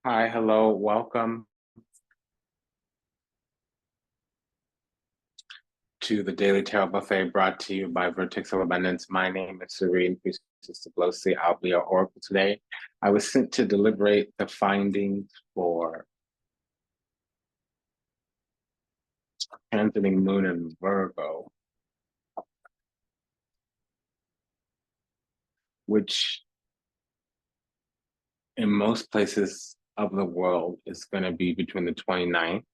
Hi, hello, welcome to the Daily Tarot Buffet brought to you by Vertex of Abundance. My name is Serene Priestess Abossi. I'll be your oracle today. I was sent to deliberate the findings for transiting moon in Virgo, which in most places of the world is going to be between the 29th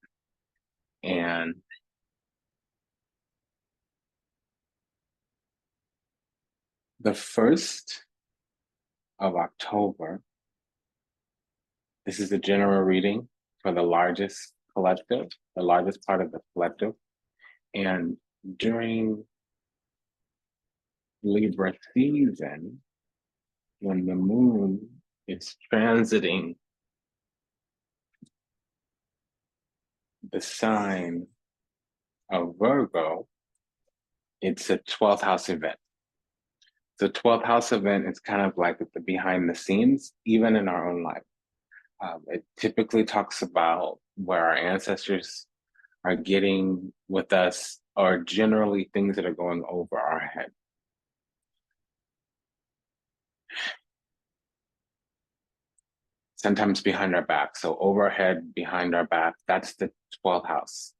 and the 1st of October. This is a general reading for the largest collective, the largest part of the collective. And during Libra season, when the moon is transiting the sign of Virgo, it's a 12th house event. The 12th house event is kind of like the behind the scenes, even in our own life. It typically talks about where our ancestors are getting with us, or generally things that are going over our head. Sometimes behind our back. So overhead, behind our back, that's the 12th house.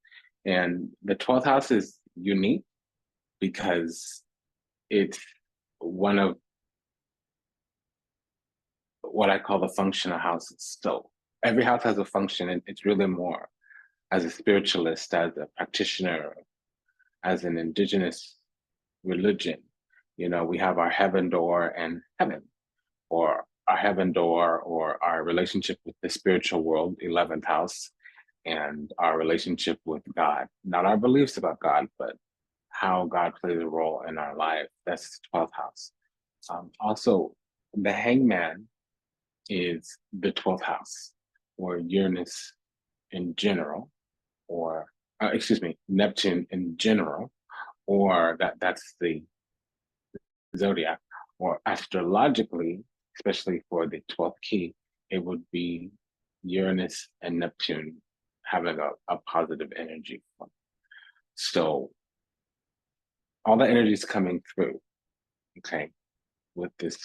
And the 12th house is unique because it's one of what I call the functional houses. So every house has a function, and it's really more as a spiritualist, as a practitioner, as an indigenous religion. You know, we have our heaven door and heaven, or our heaven door, or our relationship with the spiritual world, 11th house, and our relationship with God. Not our beliefs about God, but how God plays a role in our life. That's the 12th house. Also, the hangman is the 12th house, or Uranus in general, or excuse me, Neptune in general, or that's the zodiac, or astrologically, especially for the 12th key, it would be Uranus and Neptune having a positive energy. So all the energy is coming through, okay, with this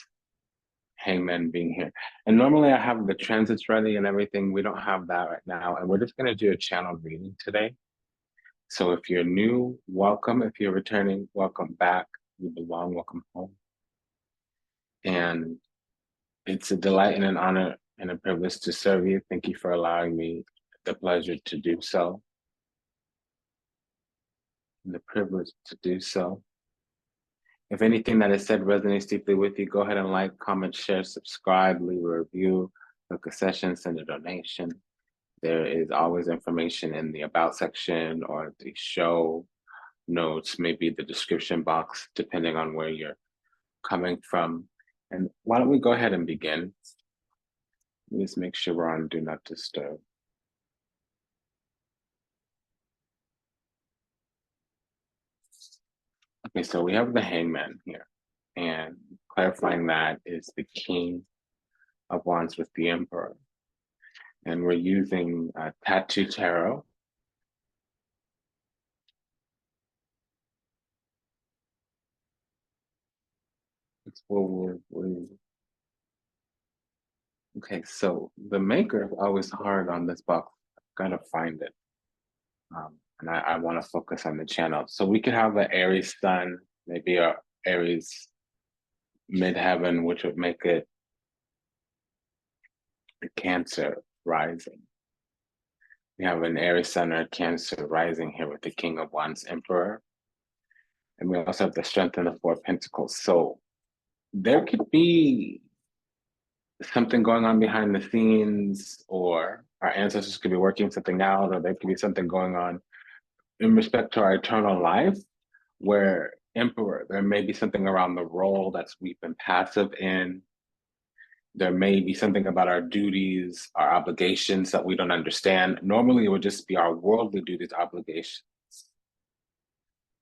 hangman being here. And normally I have the transits ready and everything. We don't have that right now. And we're just going to do a channel reading today. So if you're new, welcome. If you're returning, welcome back. You belong, welcome home. And it's a delight and an honor and a privilege to serve you. Thank you for allowing me the pleasure to do so. And the privilege to do so. If anything that is said resonates deeply with you, go ahead and like, comment, share, subscribe, leave a review, book a session, send a donation. There is always information in the about section or the show notes, maybe the description box, depending on where you're coming from. And why don't we go ahead and begin? Let's make sure we're on Do Not Disturb. Okay, so we have the hangman here, and clarifying that is the King of Wands with the Emperor. And we're using Tattoo Tarot. It's what we're okay, so the maker is always hard on this box. I've got to find it. And I want to focus on the channel. So we could have an Aries sun, maybe a Aries midheaven, which would make it a Cancer rising. We have an Aries sun or Cancer rising here with the King of Wands Emperor. And we also have the Strength and the Four of Pentacles. So there could be something going on behind the scenes, or our ancestors could be working something out, or there could be something going on in respect to our eternal life, where Emperor, there may be something around the role that's we've been passive in. There may be something about our duties, our obligations that we don't understand. Normally, it would just be our worldly duties, obligations,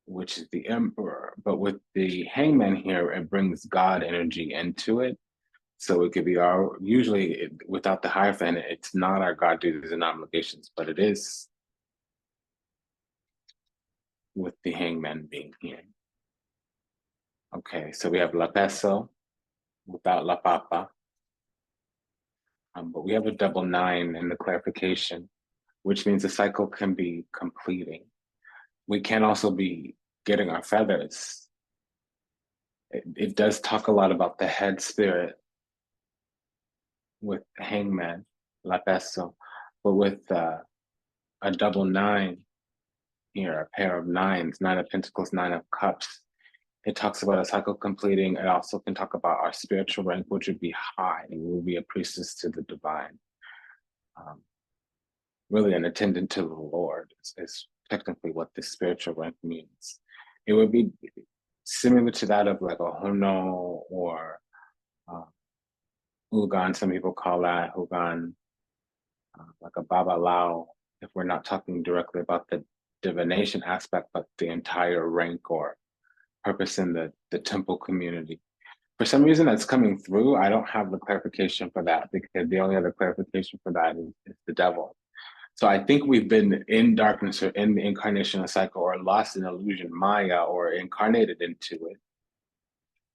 which is the Emperor. But with the Hangman here, it brings God energy into it. So it could be usually without the Hierophant, it's not our God duties and obligations, but it is with the Hangman being here. Okay, so we have La Peso without La Papa. But we have a double 9 in the clarification, which means the cycle can be completing. We can also be getting our feathers. It does talk a lot about the head spirit with Hangman, La Peso, but with a double 9 here, a pair of 9s, 9 of Pentacles, 9 of Cups. It talks about a cycle completing. It also can talk about our spiritual rank, which would be high, and we will be a priestess to the divine. Really an attendant to the Lord is technically what this spiritual rank means. It would be similar to that of like a Hono or Ugan, some people call that Ugan, like a Babalao, if we're not talking directly about the divination aspect, but the entire rank or purpose in the temple community. For some reason that's coming through, I don't have the clarification for that, because the only other clarification for that is the devil. So I think we've been in darkness or in the incarnational cycle or lost in illusion, Maya, or incarnated into it,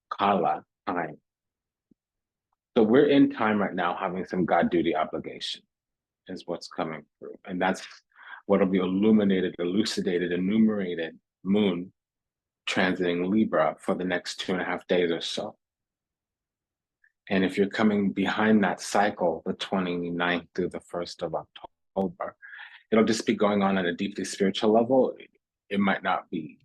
Kala, time. So we're in time right now having some God duty obligation is what's coming through. And that's what'll be illuminated, elucidated, enumerated, moon transiting Libra for the next 2.5 days or so. And if you're coming behind that cycle, the 29th through the 1st of October, it'll just be going on at a deeply spiritual level. It might not be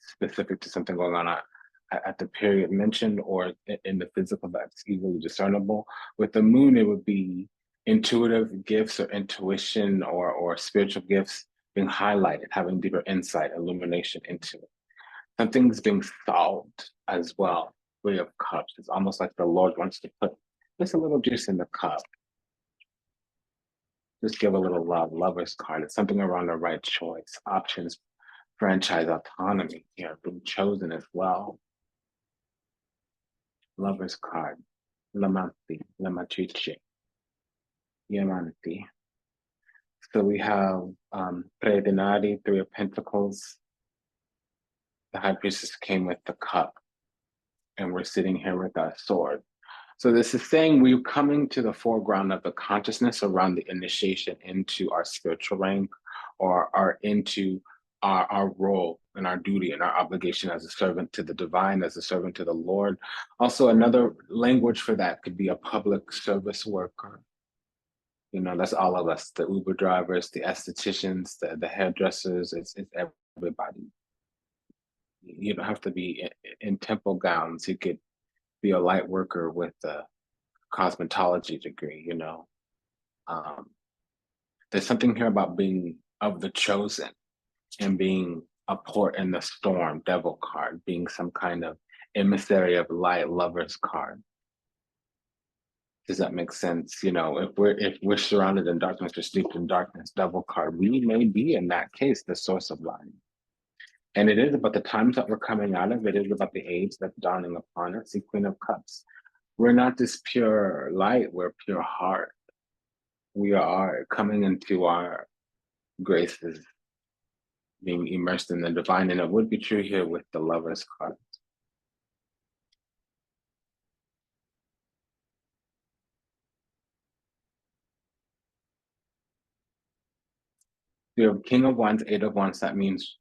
specific to something going on at the period mentioned or in the physical that's easily discernible. With the moon, it would be intuitive gifts or intuition or spiritual gifts being highlighted, having deeper insight, illumination into it. Something's being solved as well. Three of Cups. It's almost like the Lord wants to put just a little juice in the cup. Just give a little love. Lover's card. It's something around the right choice, options, franchise, autonomy here, being chosen as well. Lover's card. Lamanti, Lamatrice, Yamanti. So we have Predinari, 3 of Pentacles. The High Priestess came with the cup, and we're sitting here with our sword. So this is saying we're coming to the foreground of the consciousness around the initiation into our spiritual rank or into our role and our duty and our obligation as a servant to the divine, as a servant to the Lord. Also, another language for that could be a public service worker. You know, that's all of us, the Uber drivers, the estheticians, the hairdressers, it's everybody. You don't have to be in temple gowns. You could be a light worker with a cosmetology degree, you know. There's something here about being of the chosen and being a port in the storm, devil card, being some kind of emissary of light, lover's card. Does that make sense? You know, if we're surrounded in darkness or steeped in darkness, devil card, we may be in that case the source of light. And it is about the times that we're coming out of. It is about the age that's dawning upon us. The Queen of Cups. We're not this pure light. We're pure heart. We are coming into our graces, being immersed in the divine, and it would be true here with the Lover's card. You have King of Wands, 8 of Wands. That means,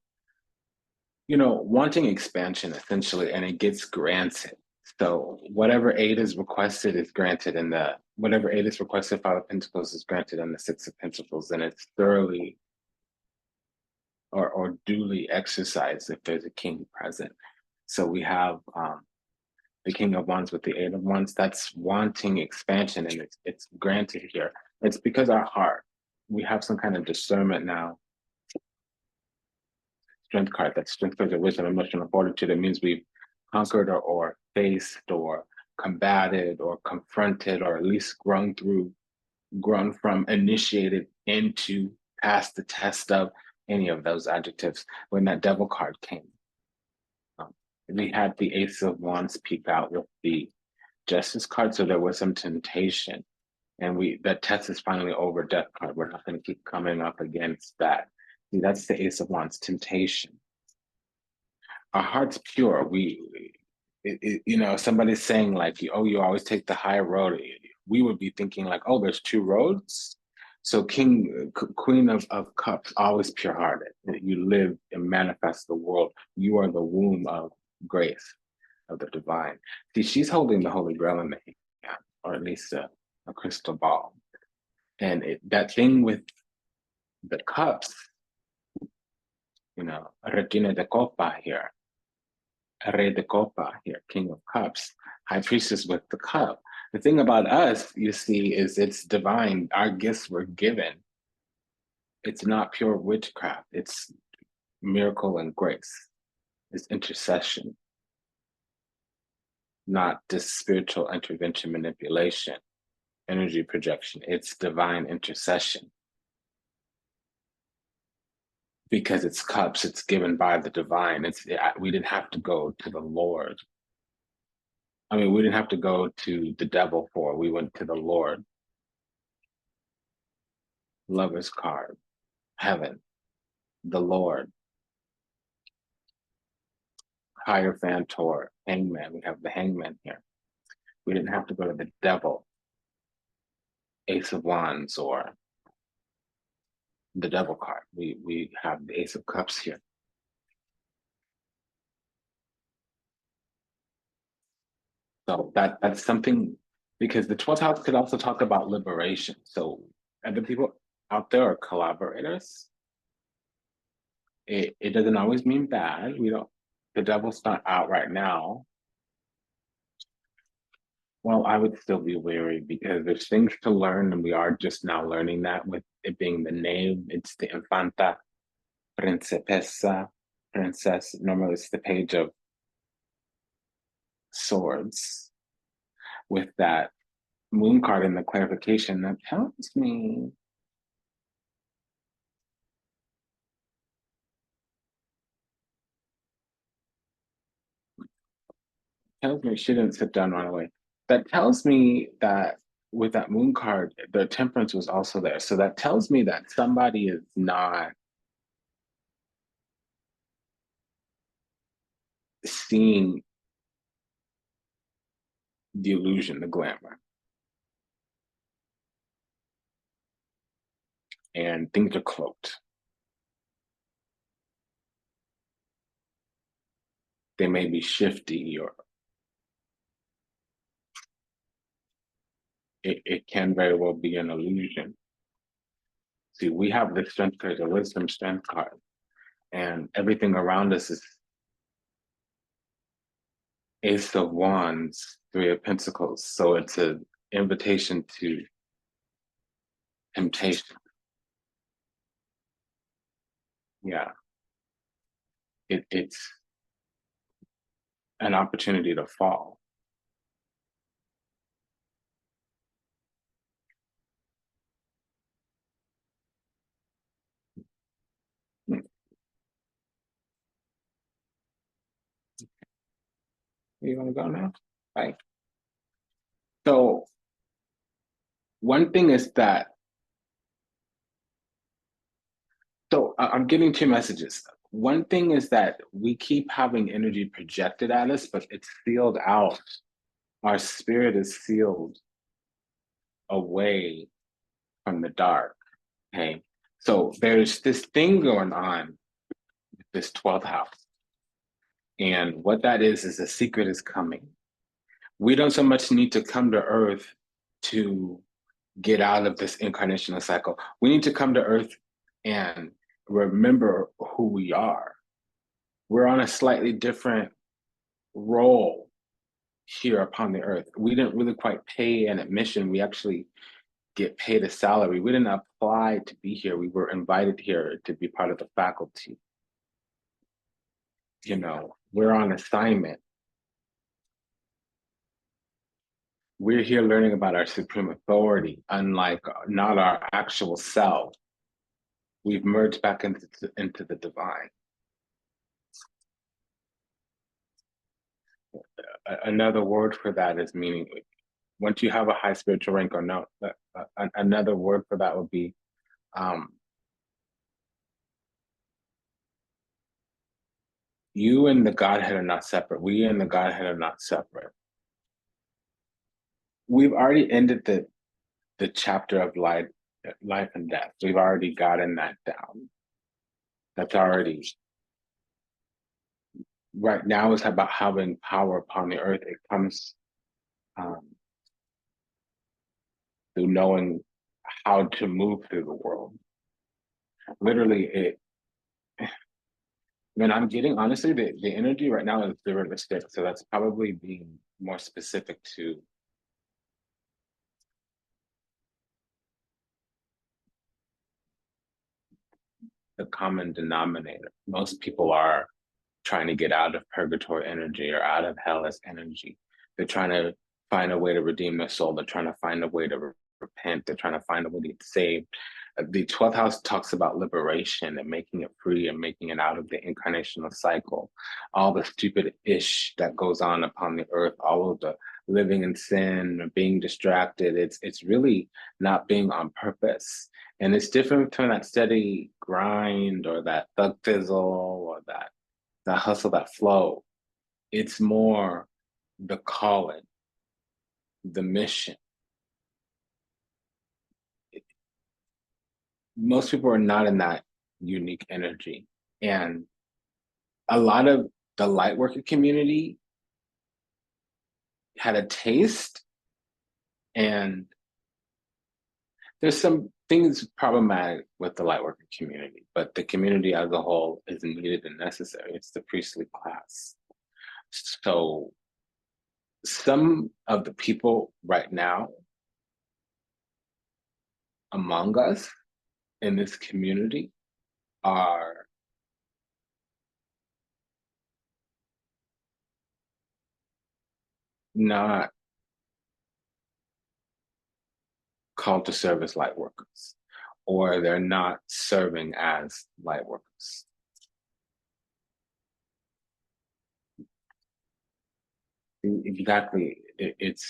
you know, wanting expansion essentially, and it gets granted. So whatever aid is requested is granted, and whatever aid is requested, 5 of Pentacles is granted, and the 6 of Pentacles, and it's thoroughly or duly exercised if there's a king present. So we have the King of Wands with the 8 of Wands. That's wanting expansion, and it's granted here. It's because our heart, we have some kind of discernment now. Strength card, that strength cards of wisdom, emotional fortitude. It means we've conquered or faced or combated or confronted or at least grown from, initiated into, past the test of any of those adjectives when that devil card came. We had the Ace of Wands peek out with the Justice card, so there was some temptation. And that test is finally over, Death card. We're not going to keep coming up against that. See, that's the Ace of Wands, temptation. Our heart's pure. Somebody's saying like, oh, you always take the high road. We would be thinking like, oh, there's two roads. So Queen of Cups, always pure-hearted. You live and manifest the world. You are the womb of grace, of the divine. See, she's holding the Holy Grail in the hand, or at least a crystal ball. And that thing with the cups, Regina de Copa here, Rey de Copa here, King of Cups, High Priestess with the cup. The thing about us, you see, is it's divine. Our gifts were given. It's not pure witchcraft. It's miracle and grace. It's intercession, not this spiritual intervention, manipulation, energy projection. It's divine intercession. Because it's cups, it's given by the divine. We didn't have to go to the Lord. I mean, we didn't have to go to the devil we went to the Lord. Lover's card, heaven, the Lord. Hierophant, hangman. We have the hangman here. We didn't have to go to the devil. Ace of Wands or the devil card. We have the Ace of Cups here. So that's something, because the 12th house could also talk about liberation. So other people out there are collaborators. It doesn't always mean bad. The devil's not out right now. Well, I would still be wary because there's things to learn, and we are just now learning that with it being the name. It's the Infanta, Principessa, Princess. Normally it's the Page of Swords. With that Moon card in the clarification, that tells me she didn't sit down right away. That tells me that with that Moon card, the Temperance was also there. So that tells me that somebody is not seeing the illusion, the glamour. And things are cloaked. They may be shifty, or it can very well be an illusion. See, we have the Strength card, the Wisdom Strength card, and everything around us is Ace of Wands, Three of Pentacles. So it's an invitation to temptation. Yeah. It's an opportunity to fall. You want to go now? Right. So one thing is that, I'm getting two messages. One thing is that we keep having energy projected at us, but it's sealed out. Our spirit is sealed away from the dark. Okay. So there's this thing going on with this 12th house. And what that is a secret is coming. We don't so much need to come to Earth to get out of this incarnational cycle. We need to come to Earth and remember who we are. We're on a slightly different role here upon the Earth. We didn't really quite pay an admission. We actually get paid a salary. We didn't apply to be here. We were invited here to be part of the faculty. We're on assignment. We're here learning about our supreme authority, unlike not our actual self. We've merged back into the divine. Another word for that is meaning. Once you have a high spiritual rank or no, another word for that would be um, you and the Godhead are not separate. We and the Godhead are not separate. We've already ended the chapter of life and death. We've already gotten that down. That's already right now. It's about having power upon the earth. It comes um, through knowing how to move through the world. Literally, when I'm getting honestly, the energy right now is realistic. So that's probably being more specific to the common denominator. Most people are trying to get out of purgatory energy or out of hellish energy. They're trying to find a way to redeem their soul. They're trying to find a way to repent. They're trying to find a way to get saved. The 12th house talks about liberation and making it free and making it out of the incarnational cycle. All the stupid ish that goes on upon the earth, all of the living in sin, being distracted. It's really not being on purpose. And it's different from that steady grind or that thug fizzle or that hustle, that flow. It's more the calling, the mission. Most people are not in that unique energy. And a lot of the light worker community had a taste, and there's some things problematic with the light worker community, but the community as a whole is needed and necessary. It's the priestly class. So some of the people right now among us in this community are not called to serve as light workers, or they're not serving as light workers. Exactly. It's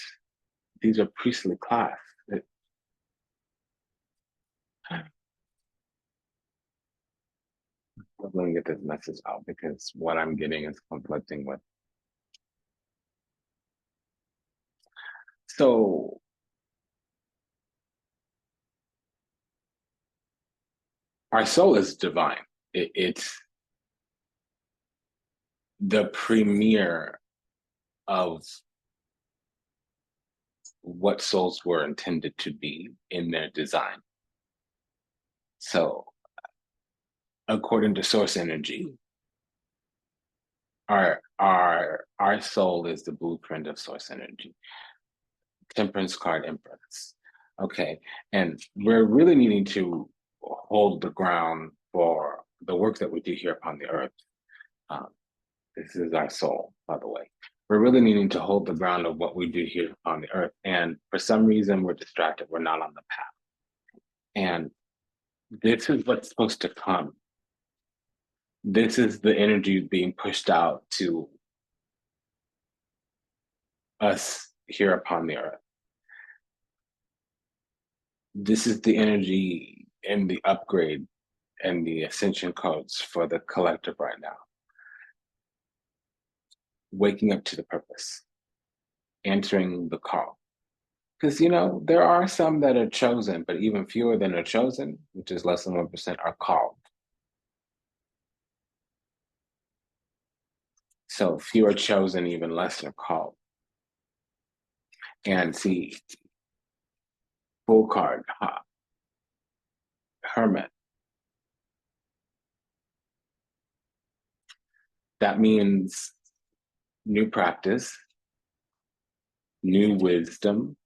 these are priestly class. I'm going to get this message out because what I'm getting is conflicting with. So our soul is divine. It's the premier of what souls were intended to be in their design. So according to source energy, our soul is the blueprint of source energy. Temperance card, Empress. Okay, and we're really needing to hold the ground for the work that we do here upon the earth. This is our soul, by the way. We're really needing to hold the ground of what we do here on the earth. And for some reason, we're distracted. We're not on the path. And this is what's supposed to come. This is the energy being pushed out to us here upon the earth. This is the energy and the upgrade and the ascension codes for the collective right now. Waking up to the purpose, answering the call. Because, there are some that are chosen, but even fewer than are chosen, which is less than 1%, are called. So fewer chosen, even less are called. And see, full card, hermit. That means new practice, new wisdom.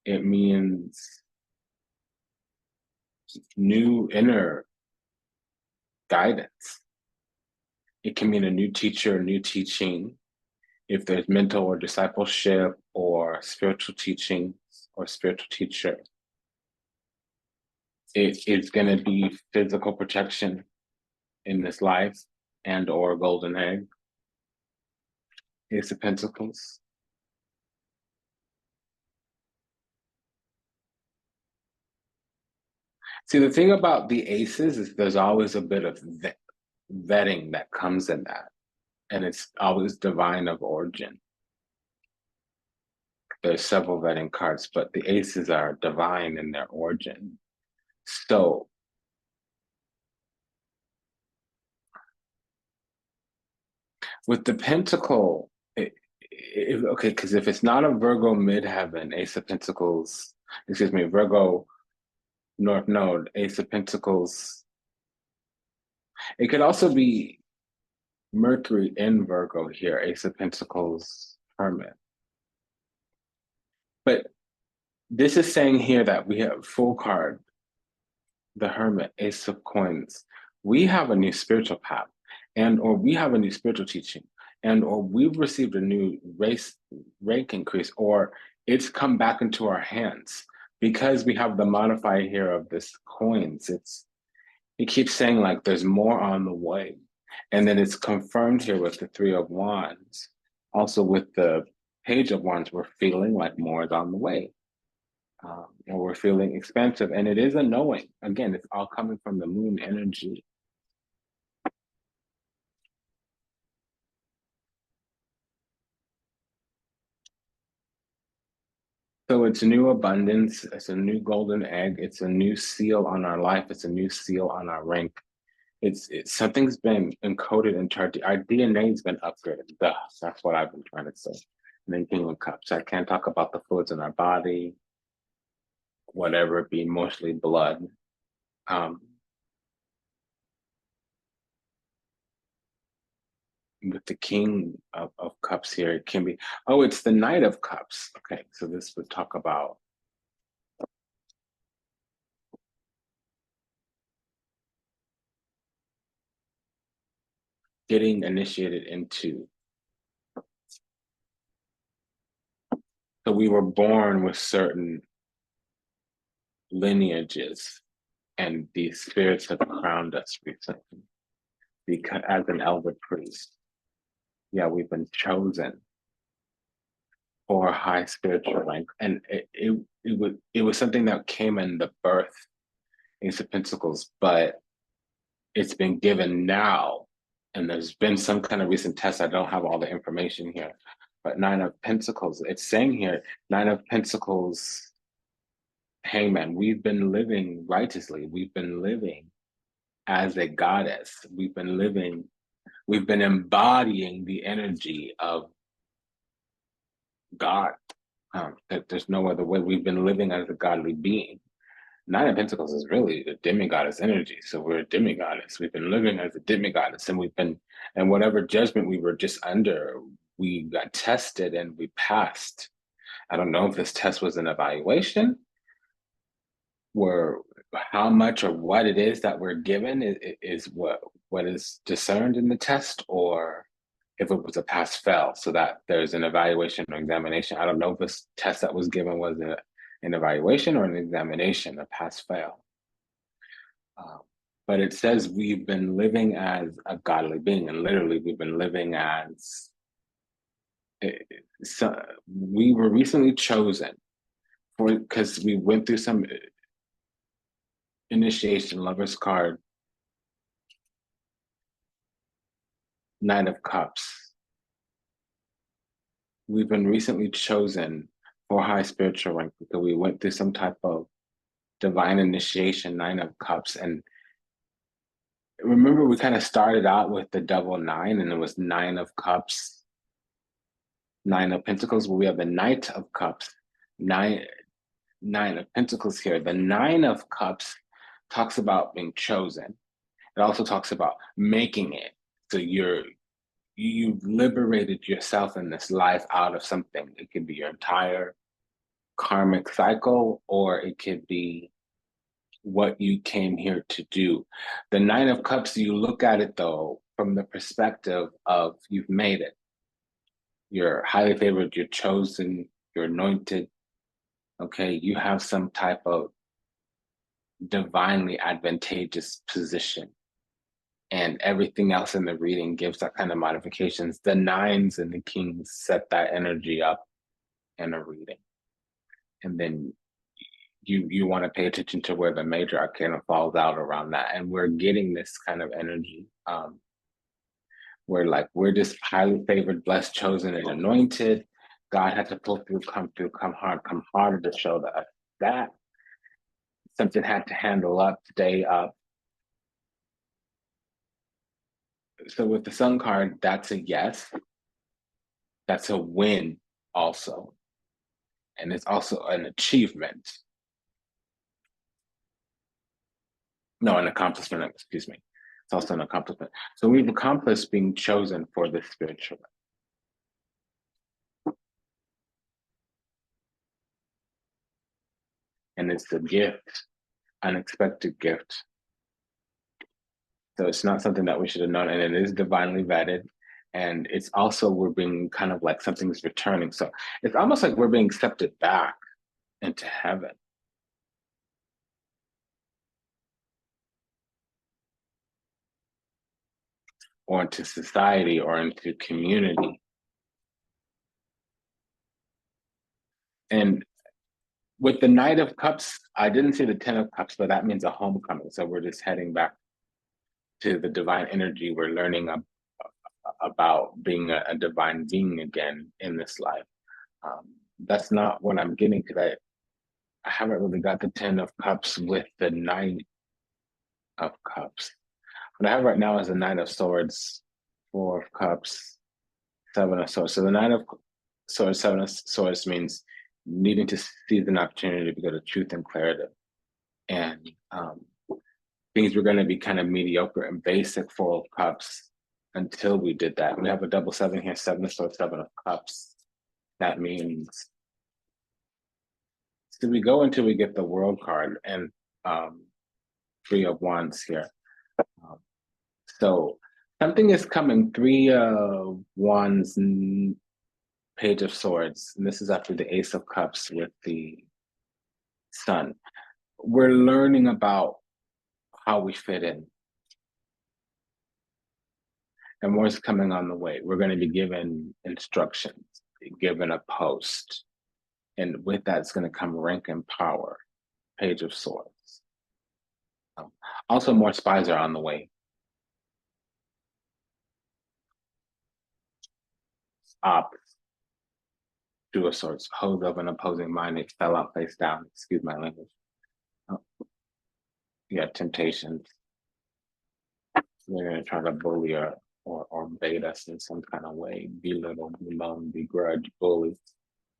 It means new inner guidance. It can mean a new teacher, new teaching. If there's mental or discipleship or spiritual teaching or spiritual teacher, it is going to be physical protection in this life and or golden egg, Ace of Pentacles. See, the thing about the aces is there's always a bit of vetting that comes in that, and it's always divine of origin. There's several vetting cards, but the aces are divine in their origin. So with the pentacle, okay, because if it's not a Virgo midheaven, Ace of Pentacles, excuse me, Virgo North Node, Ace of Pentacles, it could also be Mercury in Virgo here, Ace of Pentacles, Hermit. But this is saying here that we have full card, the Hermit, Ace of Coins. We have a new spiritual path, and or we have a new spiritual teaching, and or we've received a new rank increase, or it's come back into our hands because we have the modifier here of this coins. It keeps saying like there's more on the way, and then it's confirmed here with the Three of Wands. Also with the Page of Wands, we're feeling like more is on the way. And we're feeling expansive, and it is a knowing. Again, it's all coming from the moon energy. So it's new abundance, it's a new golden egg, it's a new seal on our life, it's a new seal on our rank. It's something's been encoded into our DNA's been upgraded. That's what I've been trying to say. And then King of Cups. I can't talk about the fluids in our body, whatever it be, mostly blood. With the King of Cups here, it can be, oh, it's the Knight of Cups. Okay, so this would talk about getting initiated into. So we were born with certain lineages, and these spirits have crowned us recently because as an elder priest. Yeah, we've been chosen for a high spiritual rank, and it was something that came in the birth, Ace of Pentacles, but it's been given now, and there's been some kind of recent test. I don't have all the information here, but Nine of Pentacles. It's saying here, Nine of Pentacles, Hangman. We've been living righteously. We've been living as a goddess. We've been embodying the energy of God. That there's no other way. We've been living as a godly being. Nine of Pentacles is really a demigoddess energy. So we're a demigoddess. We've been living as a demigoddess, and whatever judgment we were just under, we got tested and we passed. I don't know if this test was an evaluation, where how much or what it is that we're given is what is discerned in the test, or if it was a pass fail, so that there's an evaluation or examination. I don't know if this test that was given was an evaluation or an examination, a pass fail. But it says we've been living as a godly being, and literally we've been living as, so we were recently chosen because we went through some initiation. Lover's card, Nine of Cups. We've been recently chosen for high spiritual rank because we went through some type of divine initiation, Nine of Cups. And remember, we kind of started out with the double nine, and it was Nine of Cups, Nine of Pentacles, where we have the Knight of Cups, nine of Pentacles here. The Nine of Cups talks about being chosen. It also talks about making it. So you've liberated yourself in this life out of something. It could be your entire karmic cycle, or it could be what you came here to do. The Nine of Cups, you look at it though from the perspective of you've made it. You're highly favored, you're chosen, you're anointed. Okay, you have some type of divinely advantageous position. and everything else in the reading gives that kind of modifications. The nines and the kings set that energy up in a reading. And then you want to pay attention to where the major arcana falls out around that. And we're getting this kind of energy. We're just highly favored, blessed, chosen, and anointed. God had to pull through, come hard, come harder to show us that something had to handle up, stay up. So with the Sun card, that's a yes. That's a win also. And it's also an achievement. No, an accomplishment, excuse me. It's also an accomplishment. So we've accomplished being chosen for this spiritual. And it's a gift, unexpected gift. So it's not something that we should have known, and it is divinely vetted. And it's also, we're being kind of like something's returning. So it's almost like we're being accepted back into heaven. Or into society, or into community. And with the Knight of Cups, I didn't see the Ten of Cups, but that means a homecoming. So we're just heading back to the divine energy. We're learning about being a divine being again in this life. That's not what I'm getting today. I haven't really got the Ten of Cups with the Knight of Cups. What I have right now is the Knight of Swords, Four of Cups, Seven of Swords. So the Knight of Swords, Seven of Swords means needing to seize an opportunity to go to truth and clarity. And things were going to be kind of mediocre and basic, Four of Cups, until we did that. We have a double seven here, Seven of Swords, Seven of Cups. That means, so we go until we get the World card and Three of Wands here. So something is coming, Three of Wands, Page of Swords, and this is after the Ace of Cups with the Sun. We're learning about how we fit in. And more is coming on the way. We're going to be given instructions, given a post. And with that, it's going to come rank and power, Page of Swords. Also, more spies are on the way. Up, Two of Swords, hold of an opposing mind. It fell out face down. Excuse my language. Oh. Yeah, temptations. They're going to try to bully or bait us in some kind of way, belittle, bemoan, begrudge, bully.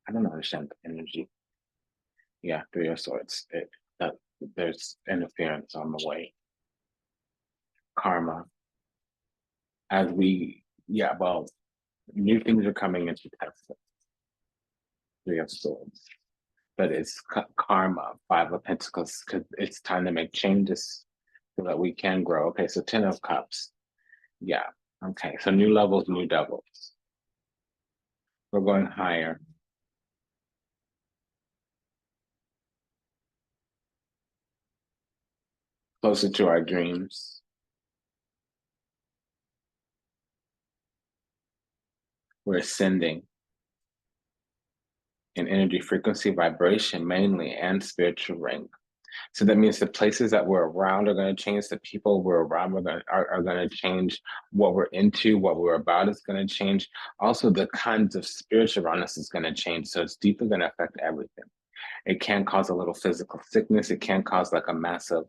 I don't understand the energy. Yeah, Three of Swords. There's interference on the way. Karma. As we, new things are coming into Texas. Three of Swords. But it's karma, Five of Pentacles, because it's time to make changes so that we can grow. Okay, so Ten of Cups. Yeah, okay, so new levels, new devils. We're going higher. Closer to our dreams. We're ascending in energy, frequency, vibration mainly, and spiritual rank. So that means the places that we're around are going to change. The people we're around are going to change. What we're into, what we're about is going to change. Also, the kinds of spirits around us is going to change. So it's deeply going to affect everything. It can cause a little physical sickness. It can cause like a massive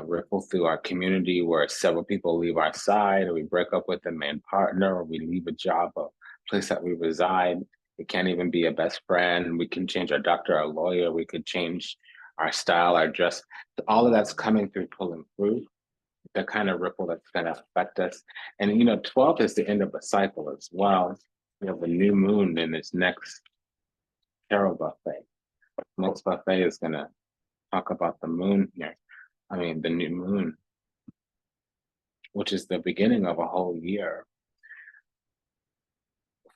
ripple through our community where several people leave our side, or we break up with the main partner, or we leave a job, a place that we reside. It can't even be a best friend. We can change our doctor, our lawyer. We could change our style, our dress. All of that's coming through, pulling through. The kind of ripple that's going to affect us. And 12 is the end of a cycle as well. We have a new moon in this next tarot buffet. Next buffet is going to talk about the moon here. I mean, the new moon, which is the beginning of a whole year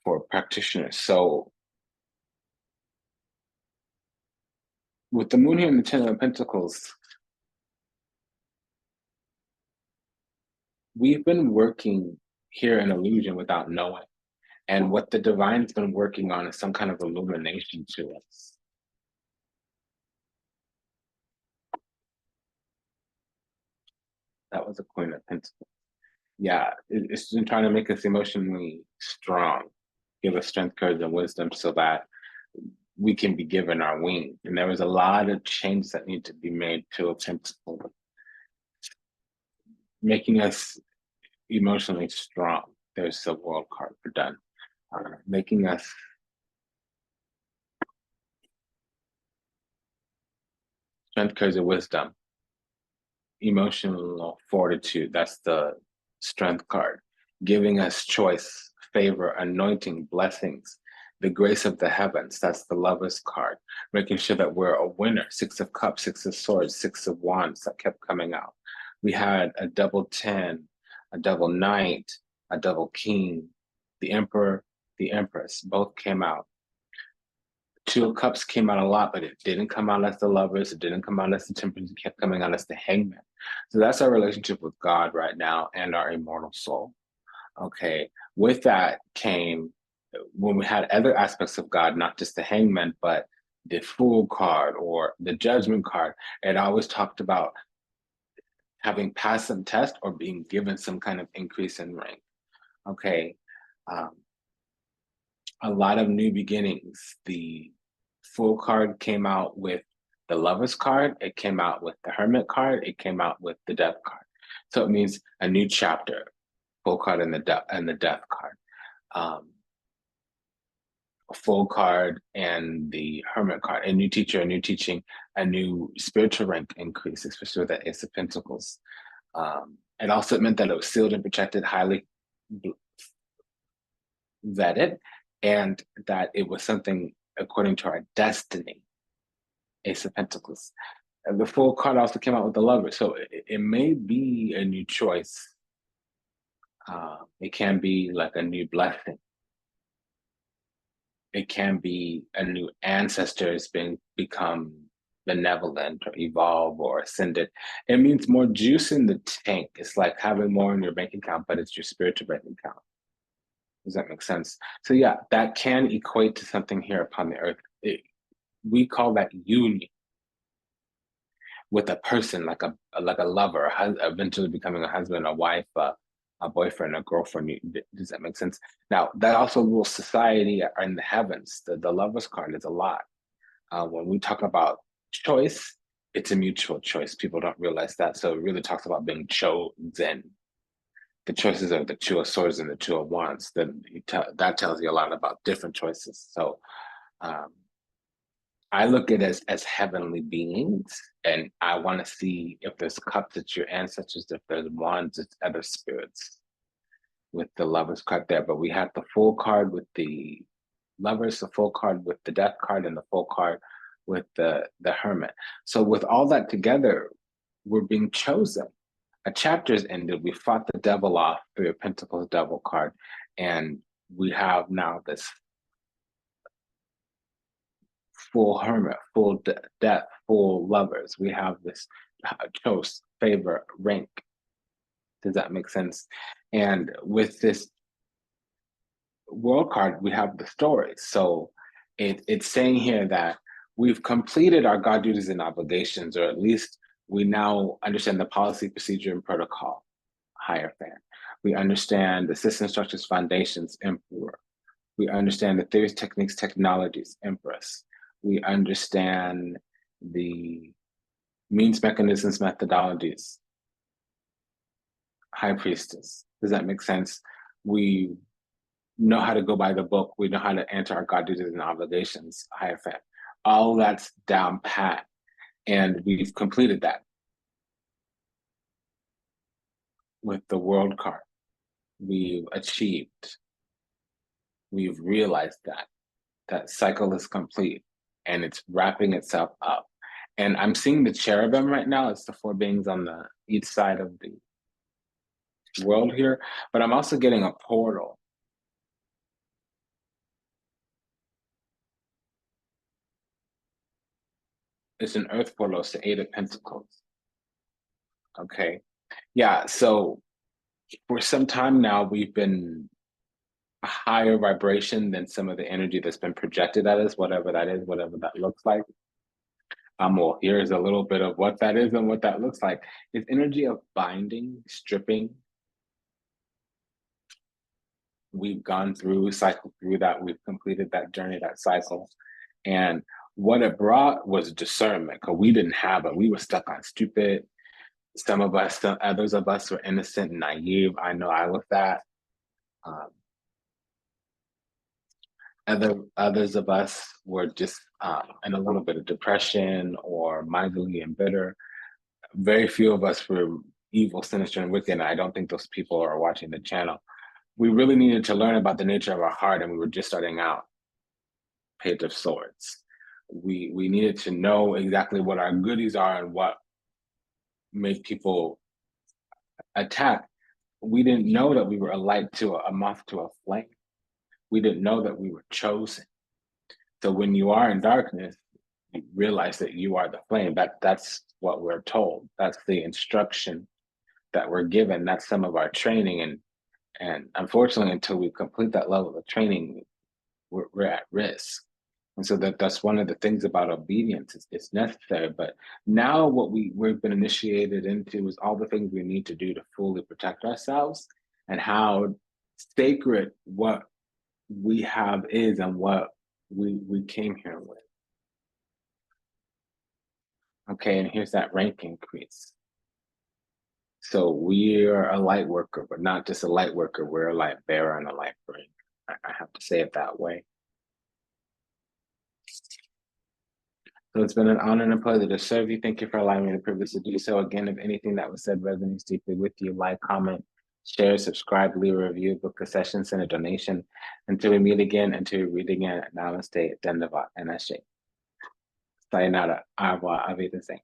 for practitioners. So with the moon here in the Ten of Pentacles, we've been working here in illusion without knowing. And what the divine's been working on is some kind of illumination to us. That was a Queen of Pentacles. Yeah, it's been trying to make us emotionally strong, give us strength, courage, and wisdom so that we can be given our wings. And there was a lot of changes that need to be made to a pentacle, making us emotionally strong. There's the world card for done. Making us strength, courage, and wisdom, emotional fortitude. That's the strength card, giving us choice, favor, anointing, blessings, the grace of the heavens. That's the Lover's card, making sure that we're a winner. Six of Cups, Six of Swords, Six of Wands that kept coming out. We had a double 10, a double Knight, a double King, the Emperor, the Empress, both came out. Two of Cups came out a lot, but it didn't come out as the Lovers. It didn't come out as the Temperance. It kept coming out as the Hangman. So that's our relationship with God right now and our immortal soul. Okay. With that came, when we had other aspects of God, not just the Hangman, but the Fool card or the Judgment card. It always talked about having passed some test or being given some kind of increase in rank. Okay. A lot of new beginnings. The Fool card came out with the Lover's card. It came out with the Hermit card. It came out with the Death card. So it means a new chapter. Fool card and the Death card. A Fool card and the Hermit card. A new teacher, a new teaching, a new spiritual rank increase, especially with that Ace of Pentacles. It also meant that it was sealed and protected, highly vetted, and that it was something according to our destiny. Ace of Pentacles. And the Fool card also came out with the Lover. So it may be a new choice. It can be like a new blessing. It can be a new ancestors become benevolent or evolve or ascended. It means more juice in the tank. It's like having more in your bank account, but it's your spiritual bank account. Does that make sense? So yeah, that can equate to something here upon the earth. We call that union with a person, like a lover, eventually becoming a husband, a wife, a boyfriend, a girlfriend. Does that make sense? Now that also rules society in the heavens. The Lover's card is a lot. When we talk about choice, it's a mutual choice. People don't realize that. So it really talks about being chosen. The choices of the Two of Swords and the Two of Wands. That tells you a lot about different choices. So I look at it as heavenly beings, and I want to see if there's cups, it's your ancestors, if there's wands, it's other spirits with the Lover's card there. But we had the Fool card with the Lovers, the Fool card with the Death card, and the Fool card with the Hermit. So with all that together, we're being chosen. A chapter's ended. We fought the devil off through a Pentacles Devil card, and we have now this full Hermit, full death, full Lovers. We have this choice, favor, rank. Does that make sense? And with this World card, we have the stories. So it's saying here that we've completed our God duties and obligations, or at least we now understand the policy, procedure, and protocol, Hierophant. We understand the system structures, foundations, Emperor. We understand the theories, techniques, technologies, Empress. We understand the means, mechanisms, methodologies, High Priestess. Does that make sense? We know how to go by the book. We know how to answer our God duties and obligations, Hierophant. All that's down pat, and we've completed that with the World card. We've achieved. We've realized that cycle is complete, and it's wrapping itself up. And I'm seeing the cherubim right now. It's the four beings on the each side of the world here, but I'm also getting a portal. It's an earth portal. It's the Eight of Pentacles. Okay. Yeah, so For some time now, we've been a higher vibration than some of the energy that's been projected at us, whatever that is, whatever that looks like. Well, here's a little bit of what that is and what that looks like. It's energy of binding, stripping. We've gone through, cycled through that. We've completed that journey, that cycle. And what it brought was discernment, because we didn't have it. We were stuck on stupid. Some of us, some others of us were innocent and naive. I know I was that. Um, others of us were just in a little bit of depression or miserly and bitter. Very few of us were evil, sinister, and wicked. And I don't think those people are watching the channel. We really needed to learn about the nature of our heart, and we were just starting out. Page of Swords. We needed to know exactly what our goodies are and what made people attack. We didn't know that we were a light to a moth to a flame. We didn't know that we were chosen. So when you are in darkness, you realize that you are the flame. That's what we're told. That's the instruction that we're given. That's some of our training. And unfortunately, until we complete that level of training, we're at risk. And so that's one of the things about obedience. It's necessary. But now what we've been initiated into is all the things we need to do to fully protect ourselves, and how sacred what we have is and what we came here with. Okay, and here's that rank increase. So we're a light worker, but not just a light worker, we're a light bearer and a light bringer. I have to say it that way. So it's been an honor and a pleasure to serve you. Thank you for allowing me the privilege to do so. Again, if anything that was said resonates deeply with you, like, comment, share, subscribe, leave a review, book a session, send a donation. Until we meet again, until we read again, namaste, Dandavat, and Ashe. Sayonara, au revoir, auf Wiedersehen.